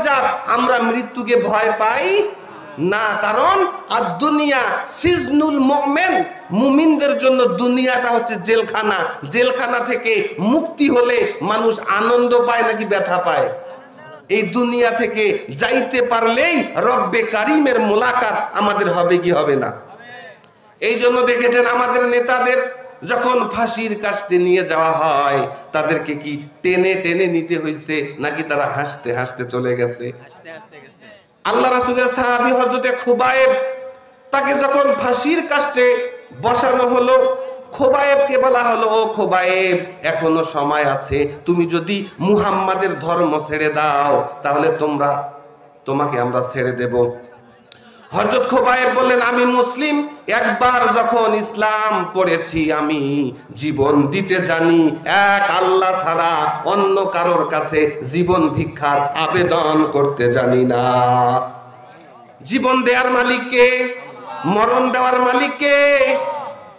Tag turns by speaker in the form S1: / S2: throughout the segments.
S1: যাক, আমরা মৃত্যুকে ভয় পাই না। কারণ আর দুনিয়া সিজনুল মুমিন, মুমিনদের জন্য দুনিয়াটা হচ্ছে জেলখানা। জেলখানা থেকে মুক্তি হলে মানুষ আনন্দ পায় নাকি ব্যথা পায়? এই দুনিয়া থেকে যাইতে পারলেই রব্বে কারিমের মোলাকাত আমাদের হবে কি হবে না? এই জন্য দেখেছেন আমাদের নেতাদের যখন ফাঁসির কাস্টে নিয়ে যাওয়া হয়, তাদেরকে কি টেনে টেনে নিতে হয়েছে নাকি তারা হাসতে হাসতে চলে গেছে? আল্লাহ রাসূলের সাহাবী হযরতে খুবাইব, তাকে যখন ফাঁসির কাস্টে বসানো হলো, খোবায়েবকে বলা হলো, ও খোবায়েব, এখনো সময় আছে, তুমি যদি মুহাম্মাদের ধর্ম ছেড়ে দাও তাহলে তোমাকে আমরা ছেড়ে দেব। হযরত খোবায়েব বললেন, আমি মুসলিম, একবার যখন ইসলাম পড়েছি আমি জীবন দিতে জানি, এক আল্লাহ ছাড়া অন্য কারোর কাছে জীবন ভিক্ষার আবেদন করতে জানি না। জীবন দেওয়ার মালিককে, মরণ দেওয়ার মালিককে।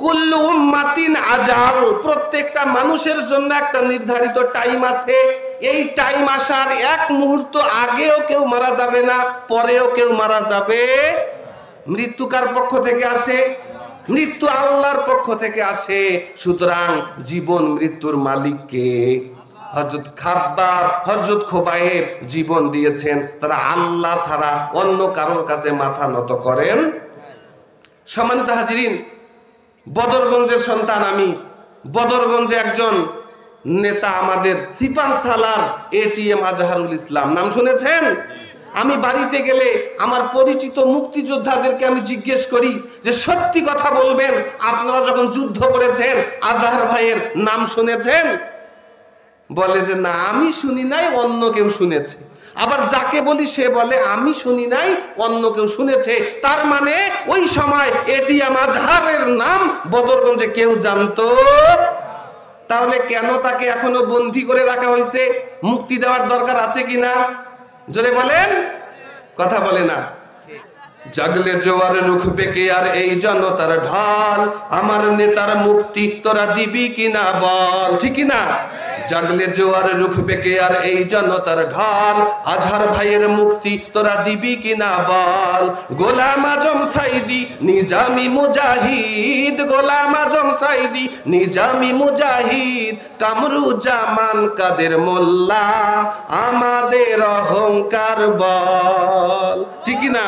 S1: কুল্লু উম্মাতিন আজাল, প্রত্যেকটা মানুষের জন্য একটা নির্ধারিত টাইম আছে। এই টাইম আসার এক মুহূর্ত আগেও কেউ মারা যাবে না, পরেও কেউ মারা যাবে। মৃত্যু কার পক্ষ থেকে আসে? মৃত্যু আল্লাহর পক্ষ থেকে আসে। সুতরাং জীবন মৃত্যুর মালিককে। হযরত খাব্বাব, হযরত খোবায়েব জীবন দিয়েছেন, তারা আল্লাহ ছাড়া অন্য কারোর কাছে মাথা নত করেন। সম্মানিত হাজিরিন, বদরগঞ্জের সন্তান আমি। বদরগঞ্জে একজন নেতা আমাদের সিপাহ সালার এটিএম আজহারুল ইসলাম, নাম শুনেছেন? আমি বাড়িতে গেলে আমার পরিচিত মুক্তিযোদ্ধাদেরকে আমি জিজ্ঞেস করি যে সত্যি কথা বলবেন, আপনারা যখন যুদ্ধ করেছেন আজহার ভাইয়ের নাম শুনেছেন? বলে যে না, আমি শুনি নাই, অন্য কেউ শুনেছে। আবার যাকে বলি সে বলে আমি শুনি নাই, অন্য কেউ শুনেছে। তার মানে ওই সময় এটিএম আজহারের নাম বদরগঞ্জে কেউ জানতো। তাহলে কেন তাকে এখনো বন্দী করে রাখা হয়েছে? মুক্তি দেওয়ার দরকার আছে কিনা? জোরে বলেন, কথা বলে না। জাগলে জোয়ার রুখবে কে আর এই জনতার ঢাল, আমার নেতার মুক্তি তোরা দিবি কিনা বল, ঠিক না? জাগলে জোয়ার রুখবে কে আর এই জনতার ঢাল, আজহার ভাইয়ের মুক্তি তোরা দিবি কিনা বল। গোলাম আজম সাইদি নিজামি মুজাহিদ, গোলাম আজম সাইদি নিজামি মুজাহিদ, কামরুজ্জামান কাদের মোল্লা, আমাদের অহংকার বল, ঠিক না?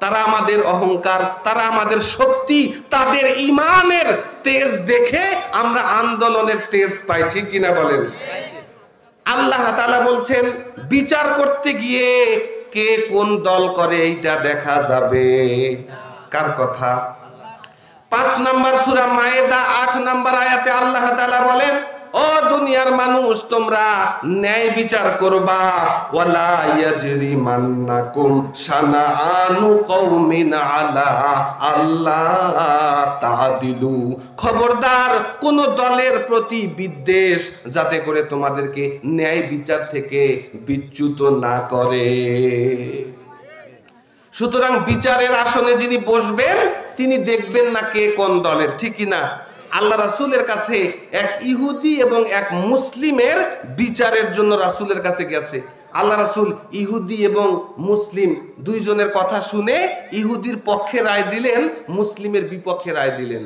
S1: তারা আমাদের অহংকার, তারা আমাদের শক্তি, তাদের ইমানের তেজ দেখে আমরা আন্দোলনের তেজ পাই, ঠিক কিনা বলেন? আল্লাহ তাআলা বলছেন বিচার করতে গিয়ে কে কোন দল করে এইটা দেখা যাবে। কার কথা? 5 নম্বর সূরা মায়েদা 8 নম্বর আয়াতে আল্লাহ তাআলা বলেন, ও দুনিয়ার মানুষ, তোমরা ন্যায় বিচার করবা। ওয়ালা ইয়াজরিমান্নাকুম শানাআনু কওমিন আলা আল্লাহ তাদিলু, খবরদার কোন দলের প্রতি বিদ্বেষ যাতে করে তোমাদেরকে ন্যায় বিচার থেকে বিচ্যুত না করে। সুতরাং বিচারের আসনে যিনি বসবেন তিনি দেখবেন না কে কোন দলের, ঠিক না? আল্লাহ রাসূলের কাছে এক ইহুদি এবং এক মুসলিমের বিচারের জন্য রাসূলের কাছে গেছে। আল্লাহ রাসূল ইহুদি এবং মুসলিম দুইজনের কথা শুনে ইহুদির পক্ষে রায় দিলেন, মুসলিমের বিপক্ষে রায় দিলেন।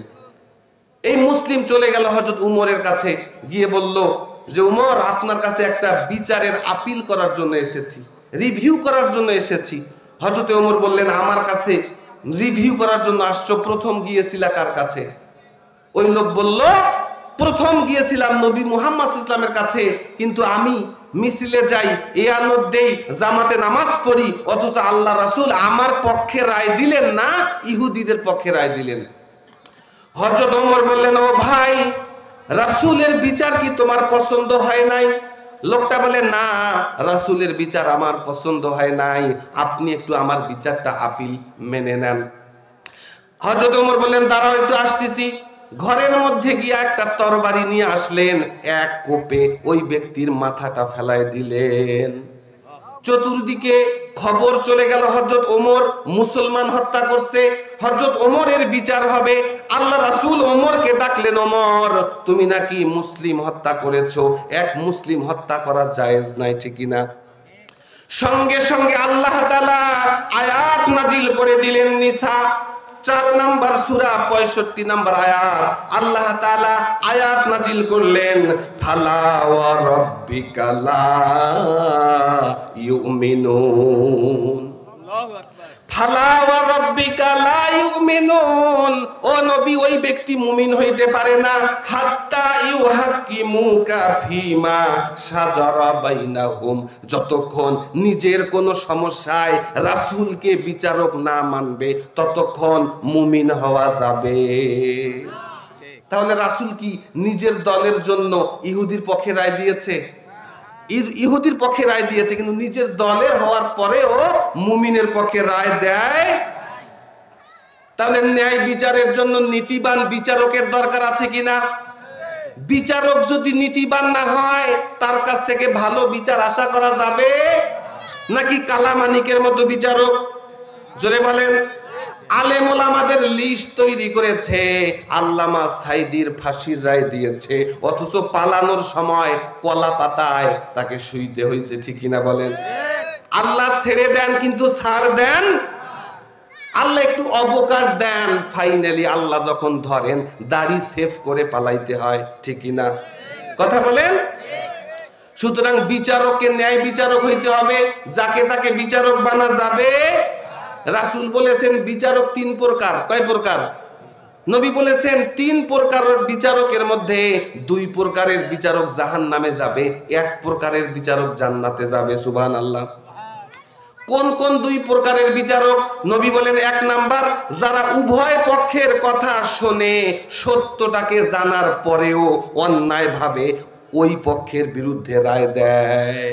S1: এই মুসলিম চলে গেল হযরত উমরের কাছে, গিয়ে বলল যে উমর, আপনার কাছে একটা বিচারের আপিল করার জন্য এসেছি, রিভিউ করার জন্য এসেছি। হযরত উমর বললেন, আমার কাছে রিভিউ করার জন্য আসছো, প্রথম গিয়েছিল কার কাছে? ওই লোক বলল, প্রথম গিয়েছিলাম নবী মুহাম্মদ সাল্লাল্লাহু আলাইহি ওয়াসাল্লামের কাছে, কিন্তু আমি মিছিলে যাই, ইয়ানত দেই, জামাতে নামাজ পড়ি, অথচ আল্লাহ রাসূল আমার পক্ষে রায় দিলেন না, ইহুদিদের পক্ষে রায় দিলেন। হযরত ওমর বললেন, ও ভাই, রাসূলের বিচার কি তোমার পছন্দ হয় নাই? লোকটা বলে, না, রাসূলের বিচার আমার পছন্দ হয় নাই, আপনি একটু আমার বিচারটা আপিল মেনে নেন। হযরত ওমর বললেন, দাঁড়াও, একটু আসতেছি। ঘরের মধ্যে গিয়ে একটা তরবারি নিয়ে আসলেন, এক কোপে ওই ব্যক্তির মাথাটা ফেলায় দিলেন। চতুর্দিকে খবর চলে গেল হযরত ওমর মুসলমান হত্যা করছে, হযরত ওমরের বিচার হবে। আল্লাহ রাসূল ওমরকে ডাকলেন, ওমর, তুমি নাকি মুসলিম হত্যা করেছো, এক মুসলিম হত্যা করা জায়েজ নাই, ঠিক না? সঙ্গে সঙ্গে আল্লাহ তাআলা আয়াত নাজিল করে দিলেন। নিসা 4 নম্বর সূরা 65 নম্বর আয়াত আল্লাহ তাআলা আয়াত নাজিল করলেন, ফালা ওয়া রাব্বিকা লা ইউমিনুন। আল্লাহু আকবার। ফালা ওয়া রাব্বিকা লা ইউমিনুন, ও নবী ওই ব্যক্তি মুমিন হইতে পারে না হাত্তা ইউহাক্কিমুকা ফিমা শাজারা বাইনাহুম, যতক্ষণ নিজের কোন সমস্যায় রাসূলকে বিচারক না মানবে ততক্ষণ মুমিন হওয়া যাবে। তাহলে রাসূল কি নিজের দলের জন্য ইহুদির পক্ষে রায় দিয়েছে? ইহুদির পক্ষে রায় দিয়েছে, কিন্তু নিজের দলের হওয়ার পরেও মুমিনের পক্ষে রায় দেয়। তাহলে ন্যায় বিচারের জন্য নীতিবান বিচারকের দরকার আছে কিনা? বিচারক যদি নীতিবান না হয় তার কাছ থেকে ভালো বিচার আশা করা যাবে নাকি কালামানিকের মতো বিচারক? জোরে বলেন। আলেম ওলামাদের লিস্ট তৈরি করেছে, আল্লামা সাইদির ফাঁসির রায় দিয়েছে, অথচ পালানোর সময় কলা পাতায় তাকে শুইতে হয়েছে, ঠিক কিনা বলেন? আল্লাহ ছেড়ে দেন কিন্তু ছাড় দেন, আল্লাহ একটু অবকাশ দেন, ফাইনালি আল্লাহ যখন ধরেন দাড়ি সেভ করে পালাইতে হয়, ঠিক কিনা কথা বলেন? সুতরাং বিচারককে ন্যায় বিচারক হইতে হবে, যাকে তাকে বিচারক বানা যাবে। রাসূল বলেছেন বিচারক 3 প্রকার। কয় প্রকার? নবী বলেছেন 3 প্রকারের বিচারকের মধ্যে 2 প্রকারের বিচারক জাহান্নামে যাবে, 1 প্রকারের বিচারক জান্নাতে যাবে। সুবহানাল্লাহ। কোন কোন 2 প্রকারের বিচারক? নবী বলেন 1 নাম্বার, যারা উভয় পক্ষের কথা শোনে সত্যটাকে জানার পরেও অন্যায়ভাবে ওই পক্ষের বিরুদ্ধে রায় দেয়,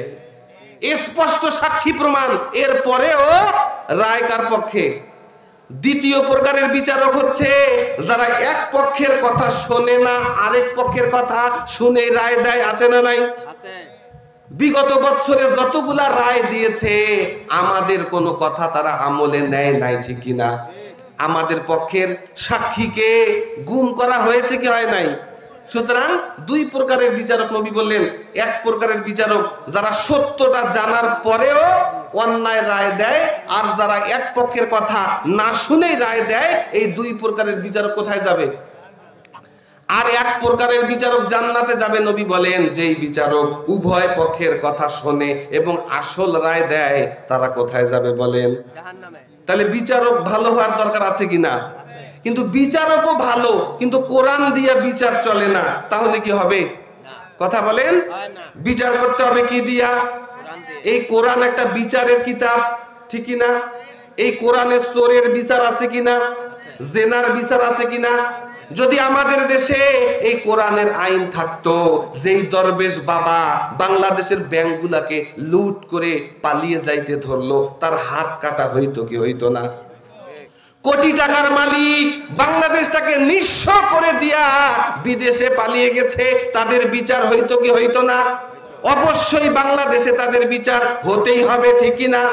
S1: স্পষ্ট সাক্ষী প্রমাণ এর পরেও রায় কার পক্ষে। 2য় প্রকারের বিচারক হচ্ছে যারা এক পক্ষের কথা শোনে না, আরেক পক্ষের কথা শুনে রায় দেয়। আছে না নাই? আছে। বিগত বছরে যতগুলা রায় দিয়েছে আমাদের কোনো কথা তারা আমলে নেয় নাই, ঠিক কিনা? আমাদের পক্ষের সাক্ষীকে গুম করা হয়েছে কি হয় নাই? সুতরাং 2 প্রকারের বিচারক নবী বললেন। 1 প্রকারের বিচারক যারা সত্যটা জানার পরেও অন্যায় রায় দেয়, আর যারা এক পক্ষের কথা না শুনেই রায় দেয়, এই 2 প্রকারের বিচারক কোথায় যাবে? আর 1 প্রকারের বিচারক জান্নাতে যাবে। নবী বলেন যেই বিচারক উভয় পক্ষের কথা শোনে এবং আসল রায় দেয় তারা কোথায় যাবে বলেন? জাহান্নামে। তাহলে বিচারক ভালো হওয়ার দরকার আছে কিনা? কিন্তু বিচারকও ভালো, কিন্তু কোরআন দিয়ে বিচার চলে না, তাহলে কি হবে? কথা বলেন। বিচার করতে হবে কি দিয়া? এই কোরআন একটা বিচারের কিতাব, ঠিক কিনা? এই কোরআনে চোরের বিচার আছে কিনা? জেনার বিচার আছে কিনা? যদি আমাদের দেশে এই কোরআনের আইন থাকতো, যেই দরবেশ বাবা বাংলাদেশের ব্যাংকগুলাকে লুট করে পালিয়ে যাইতে ধরলো তার হাত কাটা হইতো কি হইতো না? কোটি টাকার মালিক বাংলাদেশটাকে নিঃস্ব করে দিয়া বিদেশে পালিয়ে গেছে, তাদের বিচার হইতো কি হইতো না? অবশ্যই বাংলাদেশে তাদের বিচার হতেই হবে, ঠিক কিনা?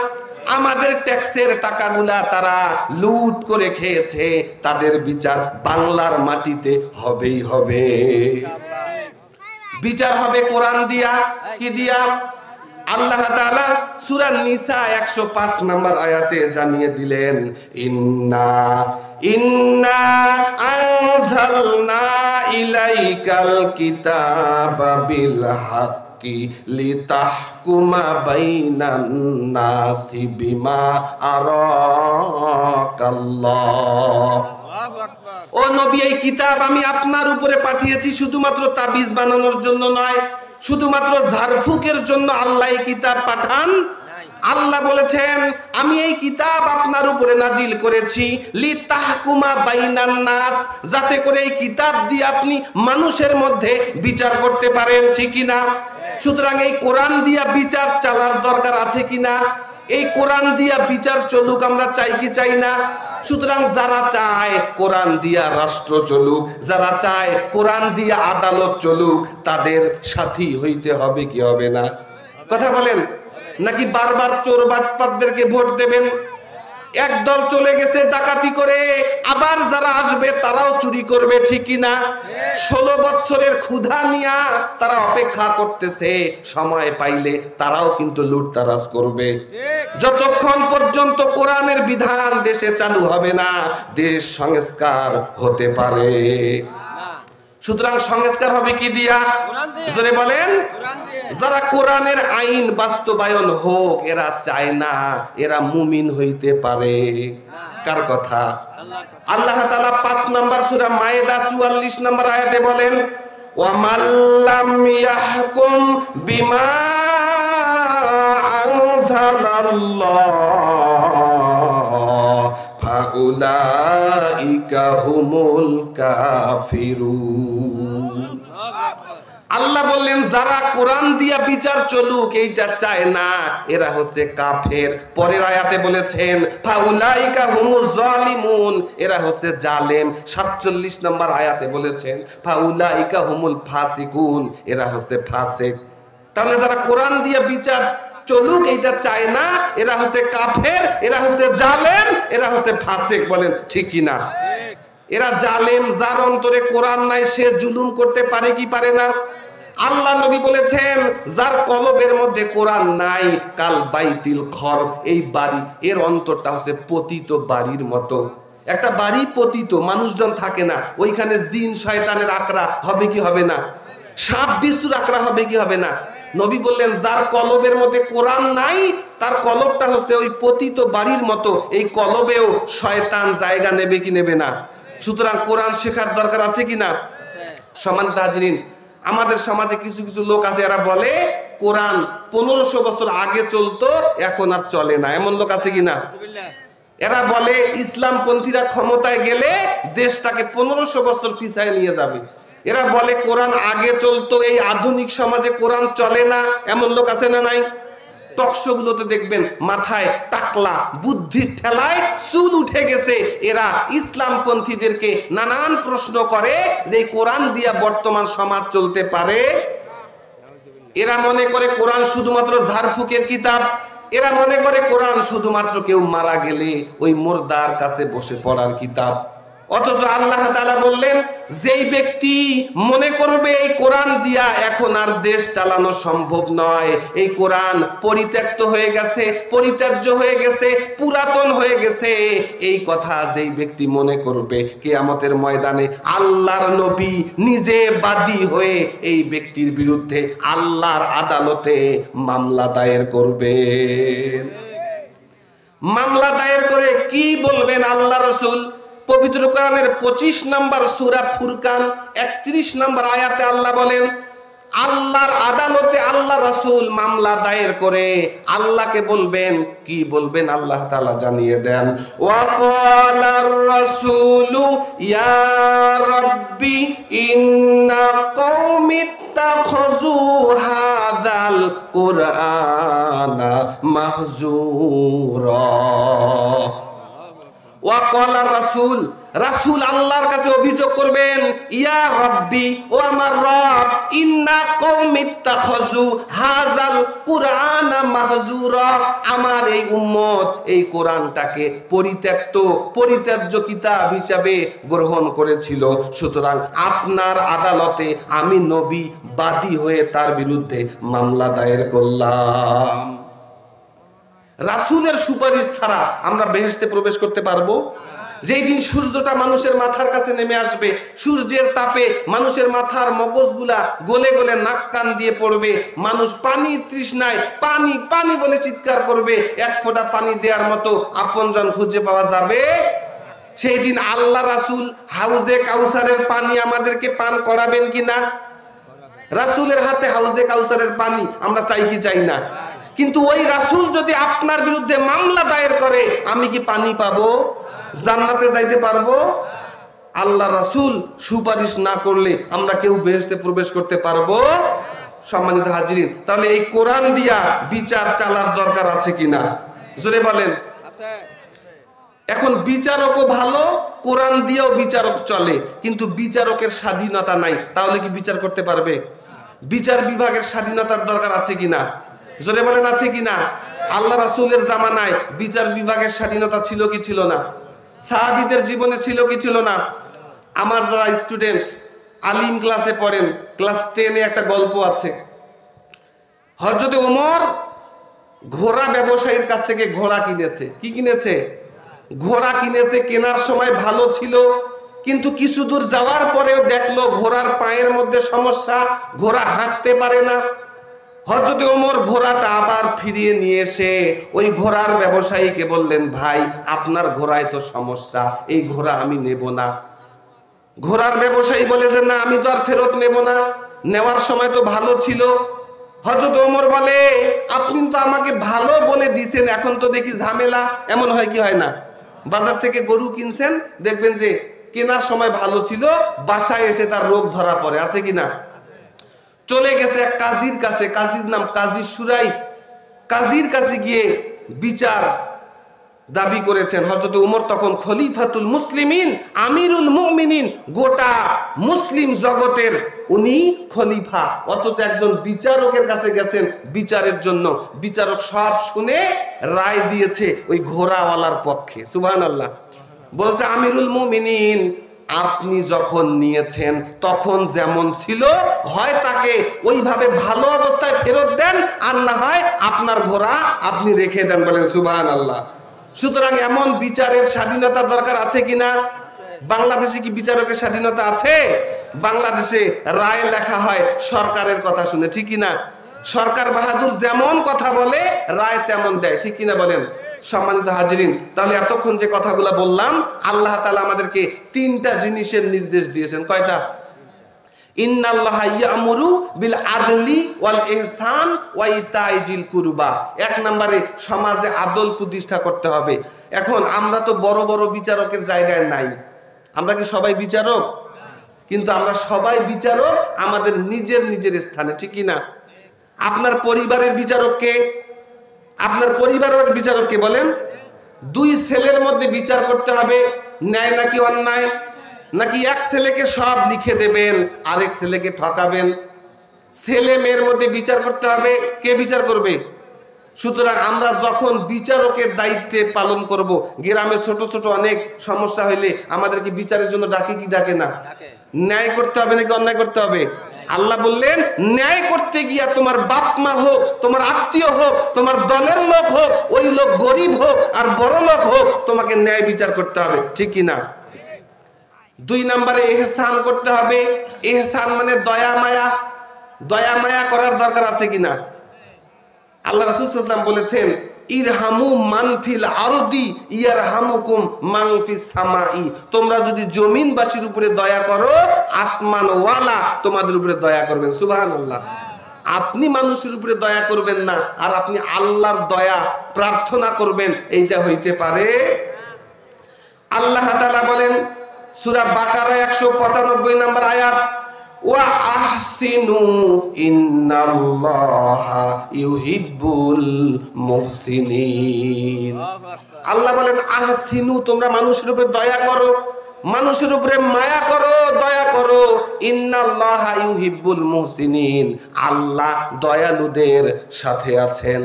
S1: আমাদের ট্যাক্সের টাকাগুলা তারা লুট করে খেয়েছে, তাদের বিচার বাংলার মাটিতে হবেই হবে। বিচার হবে কোরআন দিয়া, কি দিয়া? আল্লাহ তাআলা সূরা নিসা 105 নম্বর আয়াতে জানিয়ে দিলেন, ইন্না আনজালনা ইলাইকাল কিতাবা বিল হাক্কি লিতাহকুমা বাইনান নাসি বিমা আরাকাল্লাহ। ও নবী, এই কিতাব আমি আপনার উপরে পাঠিয়েছি শুধুমাত্র তাবিজ বানানোর জন্য নয়, শুধুমাত্র ঝাড়ফুঁকের জন্য আল্লাহ এই কিতাব পাঠান। আল্লাহ বলেছেন আমি এই কিতাব আপনার উপরে নাজিল করেছি লিতাহকুমা বাইনান নাস, যাতে করে এই কিতাব দিয়ে আপনি মানুষের মধ্যে বিচার করতে পারেন, ঠিক কিনা? সুতরাং এই কোরআন দিয়া বিচার চালার দরকার আছে কিনা? এই কোরআন দিয়া বিচার চলুক আমরা চাই কি চাই না? সুতরাং যারা চায় কোরআন দিয়া রাষ্ট্র চলুক, যারা চায় কোরআন দিয়া আদালত চলুক, তাদের সাথী হইতে হবে কি হবে না? কথা বলেন। নাকি বারবার চোর বাটপারদেরকে ভোট দেবেন? একদল চলে গেছে ডাকাতি করে, আবার যারা আসবে তারাও চুরি করবে, ঠিক কিনা? 16 বছরের ক্ষুধা নিয়া তারা অপেক্ষা করতেছে, সময় পাইলে তারাও কিন্তু লুটতারাজ করবে। যতক্ষণ পর্যন্ত কোরআনের বিধান দেশে চালু হবে না, দেশ সংস্কার হতে পারে। সুতরাং সংস্কার হবে কি দিয়া? জোরে বলেন। যারা কোরআনের আইন বাস্তবায়ন হোক এরা চায় না, এরা মুমিন হইতে পারে। কার কথা? আল্লাহ তাআলা 5 নম্বর সূরা মায়েদা 44 নম্বর আয়াতে বলেন, ওয়া মাল্লাম ইয়াহকুম বিমা আনজালাল্লাহ ফাউলাইকা হুমুল কাফিরুন। আল্লাহ বললেন যারা কোরআন দিয়া বিচার চলুক এইটা চায় না, এরা হচ্ছে কাফের। পরের আয়াতে বলেছেন ফাউলাইকা হুমুজ জালিমুন, এরা হচ্ছে জালেম। 47 নম্বর আয়াতে বলেছেন ফাউলাইকা হুমুল ফাসিকুন, এরা হচ্ছে ফাসিক। তাহলে যারা কোরআন দিয়া বিচার চলুক এইটা চায় না, এরা হচ্ছে কাফের, এরা হচ্ছে জালেম, এরা হচ্ছে ফাসিক। বলেন ঠিক কিনা? এরা জালেম, যার অন্তরে কোরআন নাই সে জুলুম করতে পারে কি পারে না? আল্লাহ নবী বলেছেন যার কলবের মধ্যে কোরআন নাই কাল বাইতিল খর, এই বাড়ি এর অন্তরটা হচ্ছে পতিত বাড়ির মতো। একটা বাড়ি পতিত, মানুষজন থাকে না, ওইখানে জিন শয়তানের আকরা হবে কি হবে না? সাপ বিস্তুর আকরা হবে কি হবে না? নবী বললেন যার কলবের মধ্যে কোরআন নাই তার কলবটা হচ্ছে ওই পতিত বাড়ির মতো, এই কলবেও শয়তান জায়গা নেবে কি নেবে না? সুতরাং কোরআন শেখার দরকার আছে কিনা? সম্মানিত হাজিরিন, আমাদের সমাজে কিছু কিছু লোক আছে এরা বলে কোরআন 1500 বছর আগে চলতো এখন আর চলে না, এমন লোক আছে কিনা? এরা বলে ইসলামপন্থীরা ক্ষমতায় গেলে দেশটাকে 1500 বছর পিছায় নিয়ে যাবে। এরা বলে কোরআন আগে চলতো, এই আধুনিক সমাজে কোরআন চলে না, এমন লোক আছে না নাই? টকশোগুলোতে দেখবেন মাথায় টাকলা, বুদ্ধির ঠেলায় চুল উঠে গেছে। এরা ইসলামপন্থীদেরকে নানান প্রশ্ন করে যে কোরআন দিয়া বর্তমান সমাজ চলতে পারে। এরা মনে করে কোরআন শুধুমাত্র ঝাড়ফুকের কিতাব। এরা মনে করে কোরআন শুধুমাত্র কেউ মারা গেলে ওই মুর্দার কাছে বসে পড়ার কিতাব। অথচ আল্লাহ তাআলা বললেন যেই ব্যক্তি মনে করবে এই কোরআন দিয়া এখন আর দেশ চালানো সম্ভব নয়, এই কোরআন পরিত্যক্ত হয়ে গেছে, পরিত্যাজ্য হয়ে গেছে, পুরাতন হয়ে গেছে, এই কথা যেই ব্যক্তি মনে করবে কিয়ামতের ময়দানে আল্লাহর নবী নিজে বাদী হয়ে এই ব্যক্তির বিরুদ্ধে আল্লাহর আদালতে মামলা দায়ের করবেন। মামলা দায়ের করে কি বলবেন আল্লাহ রাসূল? পবিত্র কোরআনের 25 নম্বর সূরা ফুরকান 31 নম্বর আয়াতে আল্লাহ বলেন আল্লাহর আদালতে আল্লাহ রাসূল মামলা দায়ের করে আল্লাহকে বলবেন, কি বলবেন আল্লাহ তাআলা জানিয়ে দেন, ওয়া ক্বালার রাসূলু ইয়া রাব্বি ইন্না কওমি ইত্তাখাযু হাযাল কুরআনা মাহজুরা। ওয়া ক্বালার রাসূল, রাসূল আল্লাহর কাছে অভিযোগ করবেন, ইয়া রাব্বি, ও আমার রব, ইন্না কওমি ইত্তাখাযু হাযাল কুরআনা মাহজুরা, আমার এই উম্মত এই কোরআনটাকে পরিত্যাজ্য কিতাব হিসাবে গ্রহণ করেছিল। সুতরাং আপনার আদালতে আমি নবী বাদী হয়ে তার বিরুদ্ধে মামলা দায়ের করলাম। রাসূলের সুপারিশ ছাড়া আমরা বেহেশতে প্রবেশ করতে পারবো? যেই দিন সূর্যটা মানুষের মাথার কাছে নেমে আসবে, সূর্যের তাপে মানুষের মাথার মগজগুলা গলে গলে নাক কান দিয়ে পড়বে, মানুষ পানির তৃষ্ণায় পানি পানি বলে চিৎকার করবে, এক ফোঁটা পানি দেওয়ার মতো আপনজন খুঁজে পাওয়া যাবে? সেই দিন আল্লাহ রাসূল হাউজে কাউসারের পানি আমাদেরকে পান করাবেন কিনা? রাসূলের হাতে হাউজে কাউসারের পানি আমরা চাই কি চাই না? কিন্তু ওই রাসূল যদি আপনার বিরুদ্ধে মামলা দায়ের করে, আমি কি পানি পাবো? জান্নাতে যাইতে পারবো? আল্লাহ রাসূল সুপারিশ না করলে আমরা কেউ বেহেশতে প্রবেশ করতে পারবো? সম্মানিত হাজিরিন, তাহলে এই কোরআন দিয়া বিচার চালার দরকার আছে কিনা? জোরে বলেন। এখন বিচারকও ভালো, কোরআন দিয়েও বিচারক চলে, কিন্তু বিচারকের স্বাধীনতা নাই, তাহলে কি বিচার করতে পারবে? বিচার বিভাগের স্বাধীনতার দরকার আছে কিনা? জোরে বলেন আছে কিনা? আল্লাহ রাসূলের জামানায় বিচার বিভাগের স্বাধীনতা ছিল কি ছিল না? সাহাবীদের জীবনে ছিল কি ছিল না? আমার যারা স্টুডেন্ট আলিম ক্লাসে পড়েন, ক্লাস 10-এ একটা গল্প আছে। হযরত ওমর ঘোড়া ব্যবসায়ীর কাছ থেকে ঘোড়া কিনেছে। কি কিনেছে? ঘোড়া কিনেছে। কেনার সময় ভালো ছিল, কিন্তু কিছু দূর যাওয়ার পরেও দেখলো ঘোড়ার পায়ের মধ্যে সমস্যা, ঘোড়া হাঁটতে পারে না। হযরত ওমর ঘোড়াটা আবার ফিরিয়ে নিয়ে এসে ওই ঘোড়ার ব্যবসায়ীকে বললেন, ভাই আপনার ঘোড়ায় তো সমস্যা, এই ঘোড়া আমি নেব না। ঘোড়ার ব্যবসায়ী বলে যে না, আমি তো আর ফেরত নেব না, নেওয়ার সময় তো ভালো ছিল। হযরত ওমর বলে, আপনি তো আমাকে ভালো বলে দিয়েছেন, এখন তো দেখি ঝামেলা। এমন হয় কি হয় না? বাজার থেকে গরু কিনছেন, দেখবেন যে কেনার সময় ভালো ছিল, বাসায় এসে তার রোগ ধরা পড়ে, আছে কিনা? চলে গেছে এক কাজীর কাছে, কাজীর নাম কাজী সুরাই। কাজীর কাছে গিয়ে বিচার দাবি করেছেন। হযরত ওমর তখন খলিফাতুল মুসলিমিন, আমিরুল মুমিনিন, গোটা মুসলিম জগতের উনি খলিফা, অথচ একজন বিচারকের কাছে গেছেন বিচারের জন্য। বিচারক সব শুনে রায় দিয়েছে ওই ঘোড়াওয়ালার পক্ষে। সুবহানাল্লাহ। বলছে, আমিরুল মুমিনিন, আপনি যখন নিয়েছেন তখন যেমন ছিল, হয় তাকে ওইভাবে ভালো অবস্থায় ফেরত দেন, আর না হয় আপনার ঘোড়া আপনি রেখে দেন। বলেন সুবহানাল্লাহ। সুতরাং এমন বিচারের স্বাধীনতা দরকার আছে কিনা? বাংলাদেশে কি বিচারকের স্বাধীনতা আছে? বাংলাদেশে রায় লেখা হয় সরকারের কথা শুনে, ঠিক কিনা? সরকার বাহাদুর যেমন কথা বলে রায় তেমন দেয়, ঠিক কিনা বলেন? সম্মানিত হাজিরিন, তাহলে এতক্ষণ যে কথাগুলো বললাম, আল্লাহ তাআলা আমাদেরকে 3টা জিনিসের নির্দেশ দিয়েছেন। কয়টা? ইন্নাল্লাহা ইয়ামুরু বিল আদলি ওয়াল ইহসান ওয়া ইতাই জিল কুরবা। 1 নম্বরে সমাজে আদল প্রতিষ্ঠা করতে হবে। এখন আমরা তো বড় বড় বিচারকের জায়গায় নাই। আমরা কি সবাই বিচারক? কিন্তু আমরা সবাই বিচারক আমাদের নিজের নিজের স্থানে, ঠিক কি না? আপনার পরিবারের বিচারককে, আপনার পরিবারের বিচারককে বলেন। 2 ছেলের মধ্যে বিচার করতে হবে, ন্যায় নাকি অন্যায়? নাকি এক ছেলেকে সব লিখে দেবেন, আরেক ছেলেকে ঠকাবেন? ছেলে মেয়ের মধ্যে বিচার করতে হবে, কে বিচার করবে? সুতরাং আমরা যখন বিচারকের দায়িত্বে পালন করব, গ্রামে ছোট ছোট অনেক সমস্যা হইলে আমাদেরকে বিচারের জন্য ডাকে কি ডাকে না? ন্যায় করতে হবে নাকি অন্যায় করতে হবে? আল্লাহ বললেন, ন্যায় করতে গিয়া তোমার বাপ মা হোক, তোমার আত্মীয় হোক, তোমার দলের লোক হোক, ওই লোক গরিব হোক আর বড় লোক হোক, তোমাকে ন্যায় বিচার করতে হবে, ঠিক কি না? 2 নম্বরে ইহসান করতে হবে। ইহসান মানে দয়া মায়া। দয়া মায়া করার দরকার আছে কিনা? আল্লাহ রাসূল সাল্লাল্লাহু আলাইহি ওয়াসাল্লাম বলেছেন, ইরহামু মান ফিল আরদি ইয়ারহামুকুম মান ফিস সামাই। তোমরা যদি জমিনবাসীর উপরে দয়া করো, আসমানওয়ালা তোমাদের উপরে দয়া করবেন। সুবহানাল্লাহ। আপনি মানুষের উপরে দয়া করবেন না, আর আপনি আল্লাহর দয়া প্রার্থনা করবেন, এইটা হইতে পারে? আল্লাহ তাআলা বলেন সূরা বাকারা 195 নম্বর আয়াত, ওয়া আহসিনু ইন্নাল্লাহা ইউহিব্বুল মুহসিনিন। আল্লাহ বলেন আহসিনু, তোমরা মানুষের উপরে দয়া করো, মানুষের উপরে মায়া করো, দয়া করো। ইন্নাল্লাহা ইউহিব্বুল মুহসিনিন, আল্লাহ দয়ালুদের সাথে আছেন।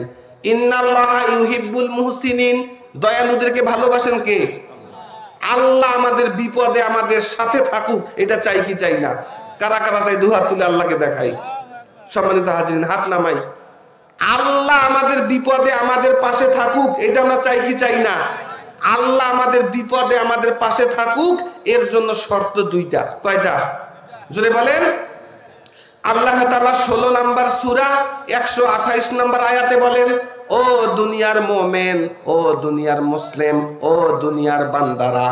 S1: ইন্নাল্লাহা ইউহিব্বুল মুহসিনিন, দয়ালুদেরকে ভালোবাসেন কে? আল্লাহ আমাদের বিপদে আমাদের সাথে থাকুক, এটা চাই কি চাই না? কারা কারা চাই? 2 হাত তুলে আল্লাহকে দেখাই। সম্মানিত হাজিরিন, হাত নামাই। আল্লাহ আমাদের বিপদে আমাদের পাশে থাকুক, এটা আমরা চাই কি চাই না? আল্লাহ আমাদের বিপদে আমাদের পাশে থাকুক, এর জন্য শর্ত 2টা। কয়টা? জোরে বলেন। আল্লাহ তাআলা 16 নম্বর সূরা 128 নম্বর আয়াতে বলেন, ও দুনিয়ার মুমিন, ও দুনিয়ার মুসলিম, ও দুনিয়ার বান্দারা,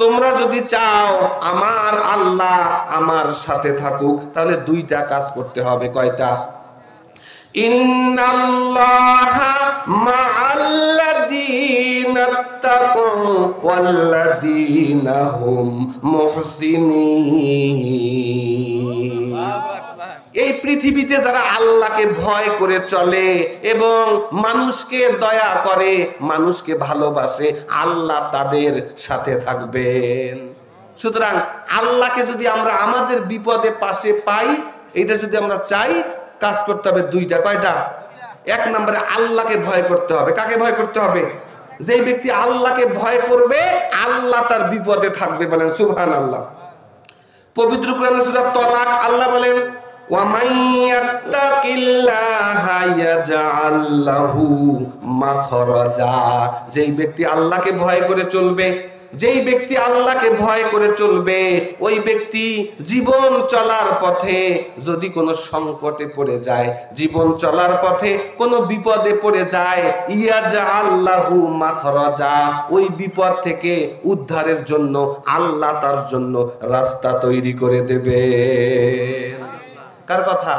S1: তোমরা যদি চাও আমার আল্লাহ আমার সাথে থাকুক, তাহলে 2টা কাজ করতে হবে। কয়টা? ইন্নাল্লাহা মা'আল্লাযীনা তাকাউ ওয়াল্লাযীনা হুম মুহসিনিন। এই পৃথিবীতে যারা আল্লাহকে ভয় করে চলে এবং মানুষকে দয়া করে, মানুষকে ভালোবাসে, আল্লাহ তাদের সাথে থাকবেন। সুতরাং আল্লাহকে যদি আমরা আমাদের বিপদে পাশে পাই, এটা যদি আমরা চাই, কাজ করতে হবে 2টা। কয়টা? এক নম্বরে আল্লাহকে ভয় করতে হবে। কাকে ভয় করতে হবে? যেই ব্যক্তি আল্লাহকে ভয় করবে আল্লাহ তার বিপদে থাকবে। বলেন সুবহানাল্লাহ। পবিত্র কোরআনে সূরা তালাক আল্লাহ বলেন ওয়া মাইয়াত্তাকিল্লাহা ইয়াজআল লাহু মাখরাজা। যেই ব্যক্তি আল্লাহকে ভয় করে চলবে, যেই ব্যক্তি আল্লাহকে ভয় করে চলবে, ওই ব্যক্তি জীবন চলার পথে যদি কোনো সংকটে পড়ে যায়, জীবন চলার পথে কোনো বিপদে পড়ে যায়, ইয়াজআল লাহু মাখরাজা, ওই বিপদ থেকে উদ্ধারের জন্য আল্লাহ তার জন্য রাস্তা তৈরি করে দেবে। কার কথা?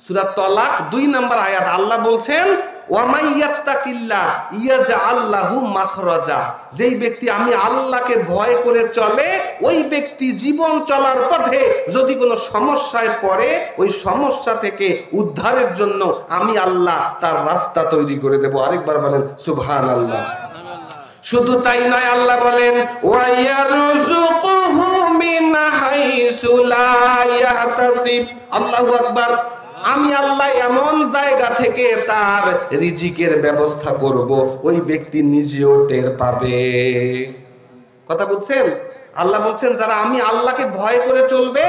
S1: সূরা তালাক 2 নম্বর আয়াত আল্লাহ বলছেন ওয়া মাইয়াত্তাকিল্লাহ ইয়াজআল লাহু মাখরাজা। যেই ব্যক্তি আমি আল্লাহকে ভয় করে চলে, ওই ব্যক্তি জীবন চলার পথে যদি কোনো সমস্যায় পড়ে, ওই সমস্যা থেকে উদ্ধারের জন্য আমি আল্লাহ তার রাস্তা তৈরি করে দেব। আরেকবার বলেন সুবহানাল্লাহ। শুধু তাই নয়, আল্লাহ বলেন ওয়া ইয়ারযুকুহু মিন হাইসু লা ইয়াহতাসিব। আল্লাহু আকবার। আমি আল্লাহ এমন জায়গা থেকে তার রিজিকের ব্যবস্থা করব, ওই ব্যক্তি নিজেও টের পাবে। কথা বুঝছেন? আল্লাহ বলছেন যারা আমি আল্লাহকে ভয় করে চলবে,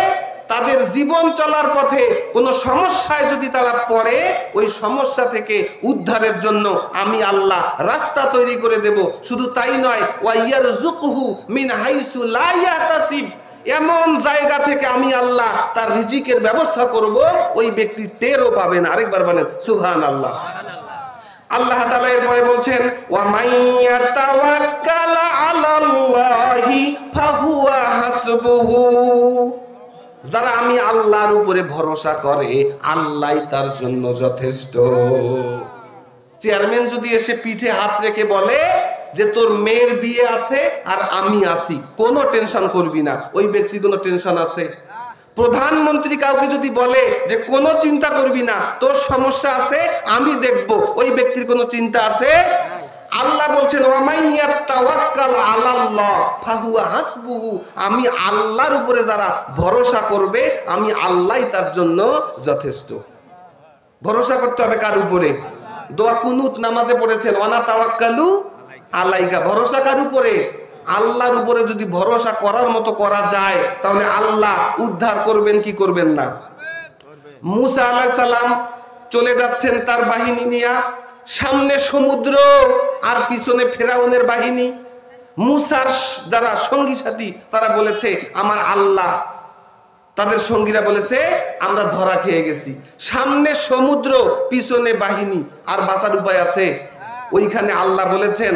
S1: তাদের জীবন চলার পথে কোনো সমস্যায় যদি তারা পড়ে, ওই সমস্যা থেকে উদ্ধারের জন্য আমি আল্লাহ রাস্তা তৈরি করে দেব। শুধু তাই নয়, ওয়া ইয়ারযুকুহু মিন হাইসু লা ইয়াহতাসিব, এমন জায়গা থেকে আমি আল্লাহ তার রিজিকের ব্যবস্থা করব, ওই ব্যক্তি টেরও পাবে না। আরেকবার বলেন সুবহানাল্লাহ। আল্লাহ তাআলা এরপরে বলছেন ওয়া মাইয়াতাওয়াক্কাল আলাল্লাহি ফাহুয়া হাসবুহু। যারা আমি আল্লাহর উপরে ভরসা করে আল্লাহই তার জন্য যথেষ্ট। চেয়ারম্যান যদি এসে পিঠে হাত রেখে বলে যে তোর মেয়ের বিয়ে আছে আর আমি আছি, কোনো টেনশন করবি না, ওই ব্যক্তির কোনো টেনশন আছে? প্রধানমন্ত্রী কাউকে যদি বলে যে কোনো চিন্তা করবি না, তোর সমস্যা আছে আমি দেখব, ওই ব্যক্তির কোনো চিন্তা আছে? আল্লাহ বলছেন ওয়া মাইয়াতাওয়াক্কাল আলাল্লাহ ফাহুয়া হাসবুহু। আমি আল্লাহর উপরে যারা ভরসা করবে আমি আল্লাহই তার জন্য যথেষ্ট। ভরসা করতে হবে কার উপরে? দোয়া কুনুত নামাজে পড়েছেন ওয়ানা তাওয়াক্কালু আলাইকা। ভরসা কার উপরে? আল্লাহর উপরে যদি ভরসা করার মতো করা যায়, তাহলে আল্লাহ উদ্ধার করবেন কি করবেন না? মুসা আলাইহিস সালাম চলে যাচ্ছেন তার বাহিনী নিয়ে, সামনে সমুদ্র আর পিছনে ফেরাউনের বাহিনী। মুসার যারা সঙ্গী সাথী তারা বলেছে আমার আল্লাহ, তাদের সঙ্গীরা বলেছে আমরা ধরা খেয়ে গেছি। সামনে সমুদ্র, পিছনে বাহিনী, আর বাঁচার উপায় আছে? ওইখানে আল্লাহ বলেছেন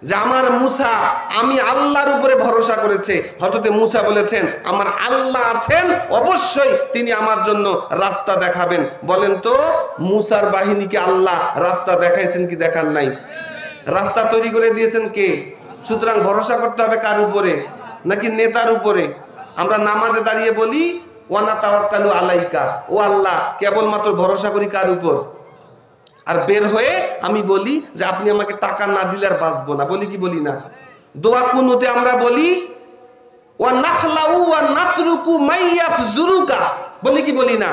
S1: যে আমার মুসা, আমি আল্লাহর উপরে ভরসা করেছে। হযরত মুসা বলেছেন আমার আল্লাহ আছেন, অবশ্যই তিনি আমার জন্য রাস্তা দেখাবেন। বলেন তো মুসার বাহিনীকে আল্লাহ রাস্তা দেখাইছেন কি দেখান নাই? রাস্তা তৈরি করে দিয়েছেন কে? সুতরাং ভরসা করতে হবে কার উপরে? নাকি নেতার উপরে? আমরা নামাজে দাঁড়িয়ে বলি ওয়ানা তাওয়াক্কালু আলাইকা, ও আল্লাহ কেবলমাত্র ভরসা করি কার উপর? আর বের হয়ে আমি বলি যে আপনি আমাকে টাকা না দিলে আর বাঁচবো না, বলি কি বলি না? দোয়া কুনুতে আমরা বলি ওয়া নাখলাউ ওয়া নাতরুকু মাইয়াফজুরুকা, বলি কি বলি না?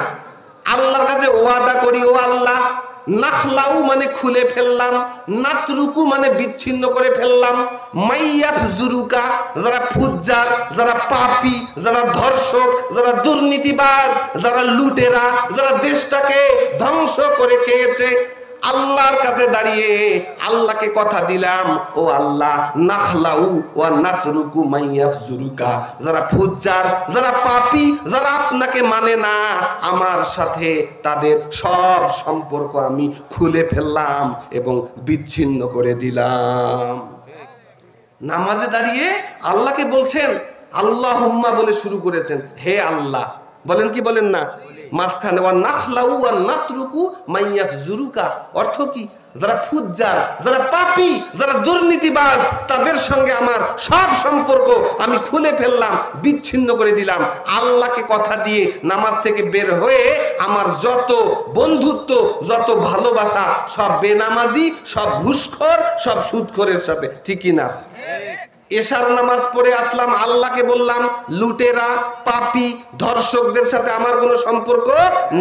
S1: আল্লাহর কাছে ওয়াদা করি ও আল্লাহ, নাখলাউ মানে খুলে ফেললাম, নাতরুকু মানে বিচ্ছিন্ন করে ফেললাম, মাইয়াফজুরুকা যারা ফুজ্জার, যারা পাপী, যারা ধর্ষক, যারা দুর্নীতিবাজ, যারা লুটেরা, যারা দেশটাকে ধ্বংস করে খেয়েছে, আল্লাহর কাছে দাঁড়িয়ে আল্লাহকে কথা দিলাম ও আল্লাহ নাখলাউ ওয়া নাতরুকু মাইয়াফজুরুকা, যারা ফুজ্জার, যারা পাপী, যারা আপনাকে মানে না, আমার সাথে তাদের সব সম্পর্ক আমি খুলে ফেললাম এবং বিচ্ছিন্ন করে দিলাম। নামাজে দাঁড়িয়ে আল্লাহকে বলছেন, আল্লাহুম্মা বলে শুরু করেছেন, হে আল্লাহ। বলেন কি বলেন না? মাঝখানে ওয়া নাখলাউ ওয়া নাতরুকু মাইয়াফজুরুকা অর্থ কি? যারা ফুজ্জার, যারা পাপী, যারা দুর্নীতিবাজ, তাদের সঙ্গে আমার সব সম্পর্ক আমি খুলে ফেললাম, বিচ্ছিন্ন করে দিলাম। আল্লাহকে কথা দিয়ে নামাজ থেকে বের হয়ে আমার যত বন্ধুত্ব, যত ভালোবাসা সব বেনামাজি, সব ঘুষখোর, সব সুদখোরের সাথে, ঠিক কি না? এশার নামাজ পড়ে আসলাম, আল্লাহকে বললাম লুটেরা, পাপী, ধর্ষকদের সাথে আমার কোনো সম্পর্ক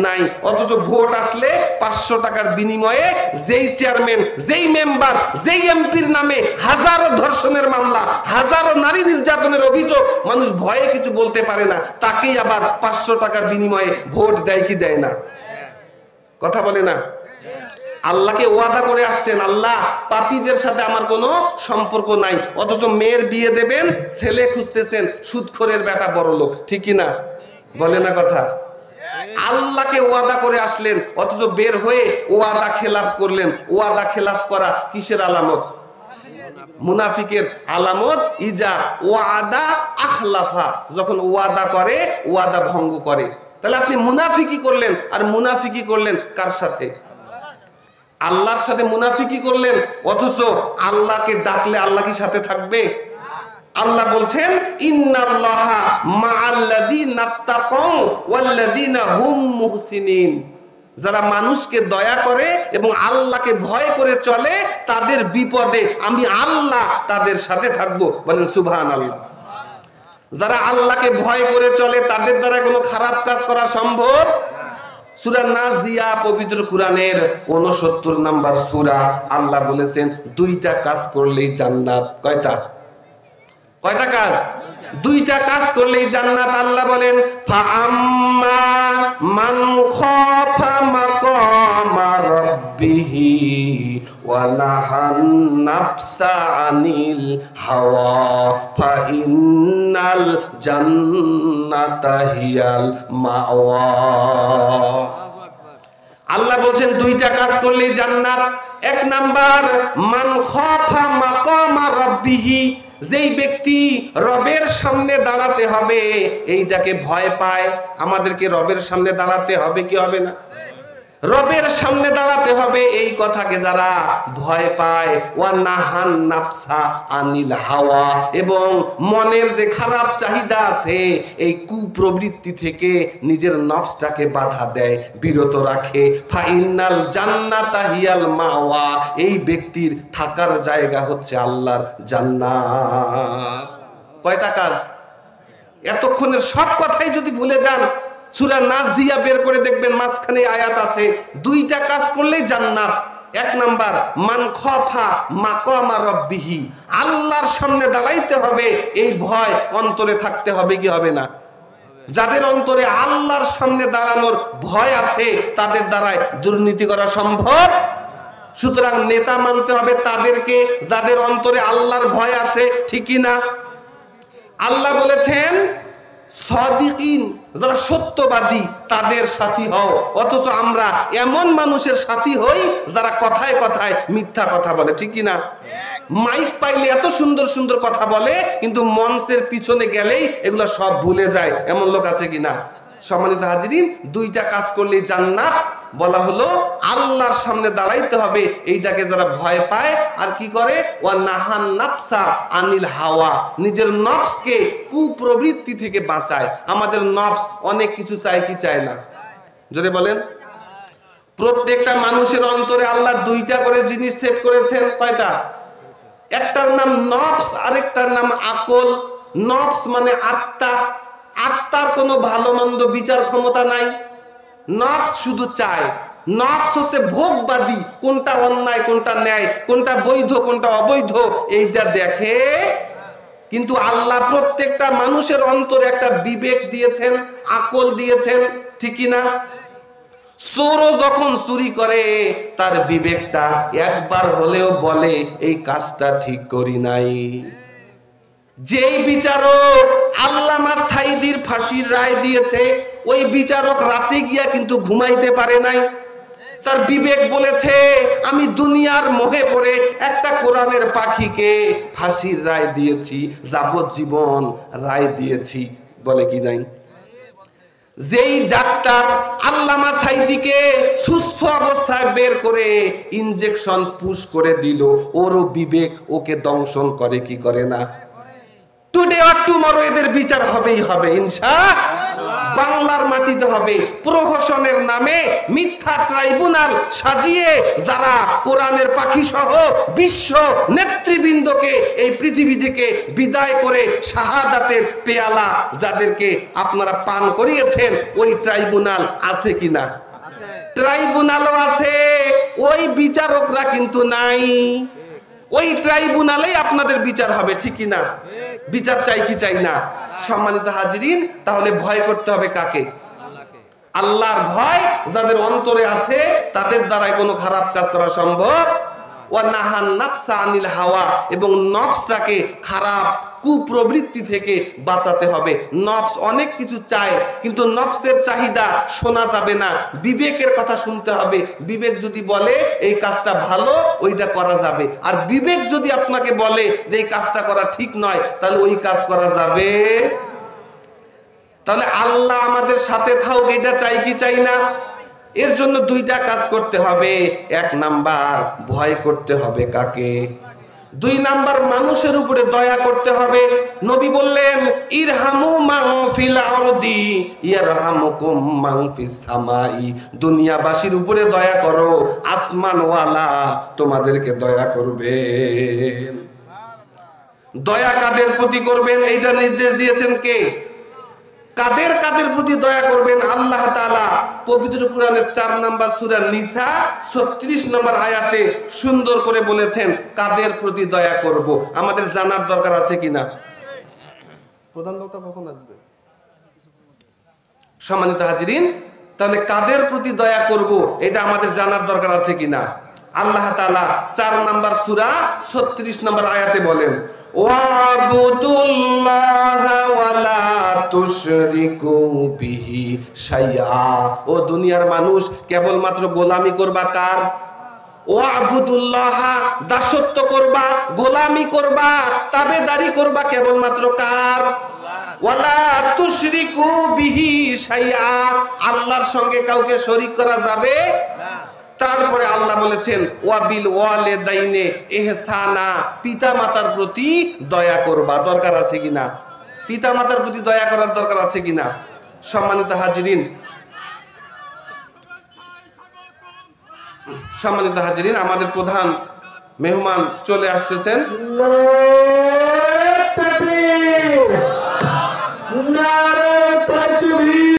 S1: নাই। অথচ ভোট আসলে 500 টাকার বিনিময়ে যেই চেয়ারম্যান, যেই মেম্বার, যেই এমপির নামে হাজারো ধর্ষণের মামলা, হাজারো নারী নির্যাতনের অভিযোগ, মানুষ ভয়ে কিছু বলতে পারে না, তাকেই আবার 500 টাকার বিনিময়ে ভোট দেয় কি দেয় না? কথা বলে না? আল্লাহকে ওয়াদা করে আসছেন, আল্লাহ পাপীদের সাথে আমার কোনো সম্পর্ক নাই। অথচ মেয়ের বিয়ে দেবেন, ছেলে খুঁজতেছেন সুদখোরের বেটা বড় লোক, ঠিক কি না? বলে না কথা? আল্লাহকে ওয়াদা করে আসলেন, অথচ বের হয়ে ওয়াদা খেলাফ করলেন। ওয়াদা খেলাফ করা কিসের আলামত? মুনাফিকের আলামত। ইজা ওয়াদা আখলাফা, যখন ওয়াদা করে ওয়াদা ভঙ্গ করে। তাহলে আপনি মুনাফিকি করলেন, আর মুনাফিকি করলেন কার সাথে? আল্লাহর সাথে মুনাফিকি করলেন। অথচ আল্লাহকে ডাকলে আল্লাহ কি সাথে থাকবে? আল্লাহ বলছেন ইন্নাল্লাহা মাআল্লাযীনা তাকাউ ওয়াল্লাযীনা হুম মুহসিনিন, যারা মানুষকে দয়া করে এবং আল্লাহকে ভয় করে চলে, তাদের বিপদে আমি আল্লাহ তাদের সাথে থাকবো। বলেন সুবহানাল্লাহ। যারা আল্লাহকে ভয় করে চলে, তাদের দ্বারা কোনো খারাপ কাজ করা সম্ভব? সূরা নাজিয়া পবিত্র কোরআনের 69 নাম্বার সূরা, আল্লাহ বলেছেন 2টা কাজ করলেই জান্নাত। কয়টা কাজ? 2টা কাজ করলেই জান্নাত। আল্লাহ বলেন ফাআম্মা মান খাফা মাকামা রাব্বিহি ওয়া নাহান নাফসা আনিল হাওয়া ফাইন্নাল জান্নাতা হিয়াল মাওয়া। আল্লাহ বলছেন 2টা কাজ করলেই জান্নাত। 1 নাম্বার মান খাফা মাকামা রাব্বিহি, যেই ব্যক্তি রবের সামনে দাঁড়াতে হবে এইটাকে ভয় পায়। আমাদেরকে রবের সামনে দাঁড়াতে হবে কি হবে না? রবের সামনে দাঁড়াতে হবে, এই কথাকে যারা ভয় পায়। ওয়া নাহান নাফসা আনিল হাওয়া, এবং মনের যে খারাপ চাহিদা আছে এই কুপ্রবৃত্তি থেকে নিজের নফসটাকে বাধা দেয়, বিরত রাখে। ফাইনাল জান্নাতা হিয়াল মাওয়া, এই ব্যক্তির থাকার জায়গা হচ্ছে আল্লাহর জান্নাত। কয়টা কাজ? এতক্ষণের সব কথাই যদি ভুলে যান, সূরা নাজিয়া বের করে দেখবেন মাঝখানে আয়াত আছে, 2টা কাজ করলেই জান্নাত। 1 নাম্বার মান খাফা মাকামা রাব্বিহি, আল্লাহর সামনে দাঁড়াইতে হবে, এই ভয় অন্তরে থাকতে হবে কি হবে না? যাদের অন্তরে আল্লাহর সামনে দাঁড়ানোর ভয় আছে, তাদের দ্বারাই দুর্নীতি করা সম্ভব। সুতরাং নেতা মানতে হবে তাদেরকে যাদের অন্তরে আল্লাহর ভয় আছে, ঠিকই না? আল্লাহ বলেছেন সাদিকিন, যারা সত্যবাদী তাদের সাথী হও। অথচ আমরা এমন মানুষের সাথী হই যারা কথায় কথায় মিথ্যা কথা বলে, ঠিক কি না? মাইক পাইলে এত সুন্দর সুন্দর কথা বলে, কিন্তু মঞ্চের পিছনে গেলেই এগুলো সব ভুলে যায়, এমন লোক আছে কিনা? সম্মানিত হাজিরিন, 2টা কাজ করলেই জান্নাত বলা হলো। আল্লাহর সামনে দাঁড়াইতে হবে, এইটাকে যারা ভয় পায় আর কি করে, ওয়া নাহান নাফসা আনিল হাওয়া, নিজের নফসকে কুপ্রবৃত্তি থেকে বাঁচায়। আমাদের নফস অনেক কিছু চায় কি চায় না? জোরে বলেন। প্রত্যেকটা মানুষের অন্তরে আল্লাহ 2টা করে জিনিস সেট করেছেন। কয়টা? একটার নাম নফস, আরেকটার নাম আকল। নফস মানে আত্মা, আত্মার কোনো ভালো মন্দ বিচার ক্ষমতা নাই। নফস শুধু চায়। নফস হচ্ছে ভোগবাদী, কোনটা অন্যায় কোনটা ন্যায়, কোনটা বৈধ কোনটা অবৈধ এইটা দেখে। কিন্তু আল্লাহ প্রত্যেকটা মানুষের অন্তরে একটা বিবেক দিয়েছেন, আকল দিয়েছেন, ঠিক না? চোরও যখন চুরি করে তার বিবেকটা একবার হলেও বলে এই কাজটা ঠিক করি নাই। যেই বিচারক আল্লামা সাঈদীর ফাঁসির রায় দিয়েছে, ওই বিচারক রাতে গিয়া কিন্তু ঘুমাইতে পারে নাই। তার বিবেক বলেছে আমি দুনিয়ার মোহে পড়ে একটা কোরআনের পাখিকে ফাঁসির রায় দিয়েছি, যাবজ্জীবন রায় দিয়েছি, বলে কি নাই? যেই ডাক্তার আল্লামা সাঈদীকে সুস্থ অবস্থায় বের করে ইনজেকশন পুশ করে দিল, ওরও বিবেক ওকে দংশন করে কি করে না? টুডে অর টুমরো এদের বিচার হবেই হবে ইনশাআল্লাহ। বাংলার মাটিতে হবে। প্রহসনের নামে মিথ্যা ট্রাইব্যুনাল সাজিয়ে যারা কোরআনের পাখি সহ বিশ্ব নেতৃবৃন্দকে এই পৃথিবী থেকে বিদায় করে শাহাদাতের পেয়ালা যাদেরকে আপনারা পান করিয়েছেন, ওই ট্রাইব্যুনাল আছে কিনা? ট্রাইব্যুনালও আছে, ওই বিচারকরা কিন্তু নাই। ওই ট্রাইব্যুনালেই আপনাদের বিচার হবে, ঠিক কি না? বিচার চাই কি চাই না? সম্মানিত হাজিরিন, তাহলে ভয় করতে হবে কাকে? আল্লাহর ভয় যাদের অন্তরে আছে তাদের দ্বারাই কোনো খারাপ কাজ করা সম্ভব। ওয়া নাহান নাফসা আনিল হাওয়া, এবং নফসটাকে খারাপ কুপ্রবৃত্তি থেকে বাঁচাতে হবে। নফস অনেক কিছু চায়, কিন্তু নফসের চাহিদা শোনা যাবে না, বিবেকের কথা শুনতে হবে। বিবেক যদি বলে এই কাজটা ভালো, ওইটা করা যাবে। আর বিবেক যদি আপনাকে বলে যে এই কাজটা করা ঠিক নয়, তাহলে ওই কাজ করা যাবে। তাহলে আল্লাহ আমাদের সাথে থাকুক, এটা চাই কি চাই না? এর জন্য দুইটা কাজ করতে হবে। এক নাম্বার, ভয় করতে হবে কাকে? দুই নাম্বার, মানুষের উপরে দয়া করতে হবে। নবী বললেন, ইরহামু মান ফিল আরদি ইয়ারহামুকুম মান ফিস সামাই। দুনিয়াবাসীর উপরে দয়া করো, আসমানওয়ালা তোমাদেরকে দয়া করবে। দয়া কাদের প্রতি করবেন এইটা নির্দেশ দিয়েছেন কে? কাদের কাদের প্রতি দয়া করবেন? আল্লাহ তাআলা পবিত্র কোরআনের 4 নম্বর সূরা নিসা 36 নম্বর আয়াতে সুন্দর করে বলেছেন কাদের প্রতি দয়া করব। আমাদের জানার দরকার আছে কিনা? প্রধান বক্তা কখন আসবে? সম্মানিত হাজিরিন, তাহলে কাদের প্রতি দয়া করব এটা আমাদের জানার দরকার আছে কিনা? আল্লাহ তাআলা 4 নম্বর সূরা 36 নম্বর আয়াতে বলেন, ওয়াবুদুল্লাহা ওয়ালা তুশরিকু বিহি শাইআ। ও দুনিয়ার মানুষ, কেবলমাত্র গোলামি করবা কার? ওয়াবুদুল্লাহা, দাসত্ব করবা, গোলামি করবা, তাবেদারি করবা কেবলমাত্র কার? ওয়ালা তুশরিকু বিহি শাইআ, আল্লাহর সঙ্গে কাউকে শরীক করা যাবে না। তারপরে আল্লাহ বলেছেন ওয়াবিল ওয়ালিদাইনে ইহসানা, পিতা মাতার প্রতি দয়া করবা। দরকার আছে কিনা? পিতা মাতার প্রতি দয়া করার দরকার আছে কিনা? সম্মানিত হাজিরিন, সম্মানিত হাজিরিন, আমাদের প্রধান মেহমান চলে আসতেছেন। নারে